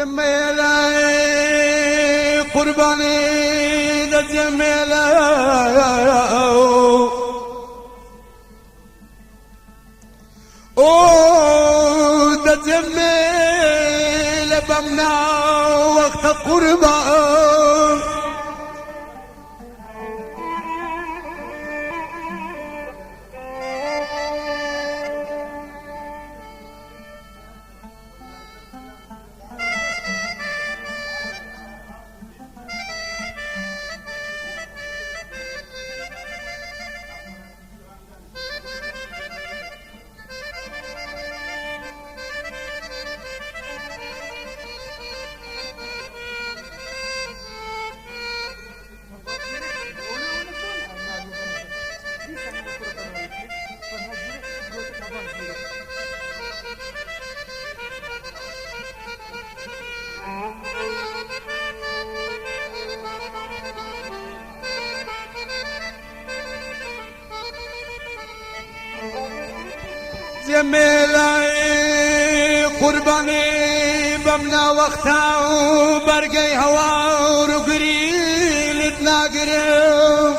جميلة قرباني ده جميلة ده جميلة بمنع وقت قربان جميلة قرباني بمنا وقتها وبرقي هوا ورقري لتناقرب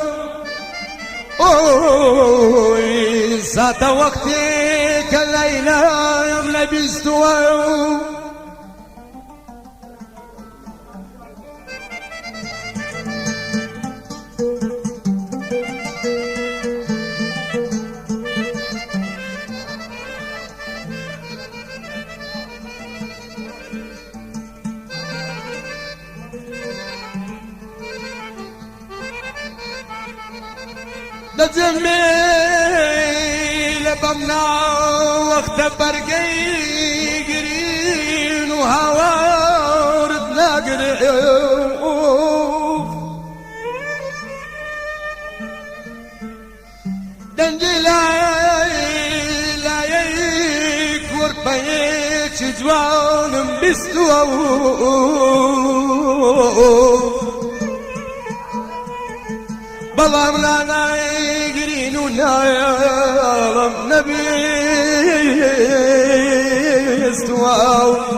ساتا وقتي كالليلة يغلى بيستوى جميل بمنا وقت برقي قرين وهوارد ناقرب دنجلا لا يكور بيك جوان بستوى بلام لا يقرين ونايم نبي يستوى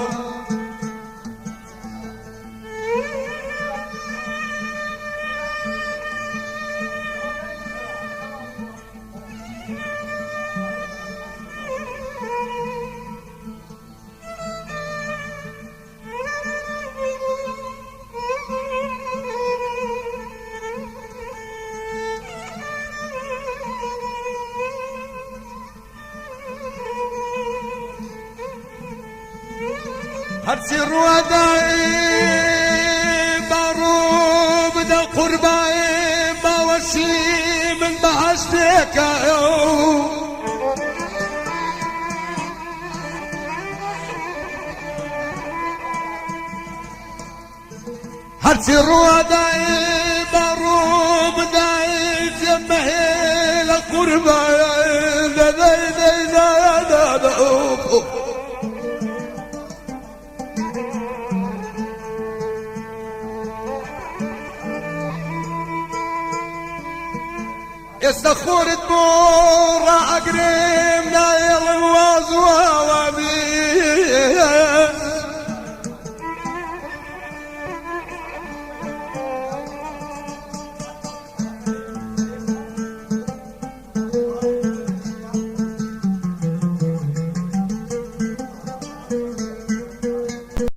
هرسر وداي باروب دا قرباي باوشي من بحشتك هرسر وداي باروب داي جمهي لقرباي دا دا دا دا دا استخورت بورا اقريم نايل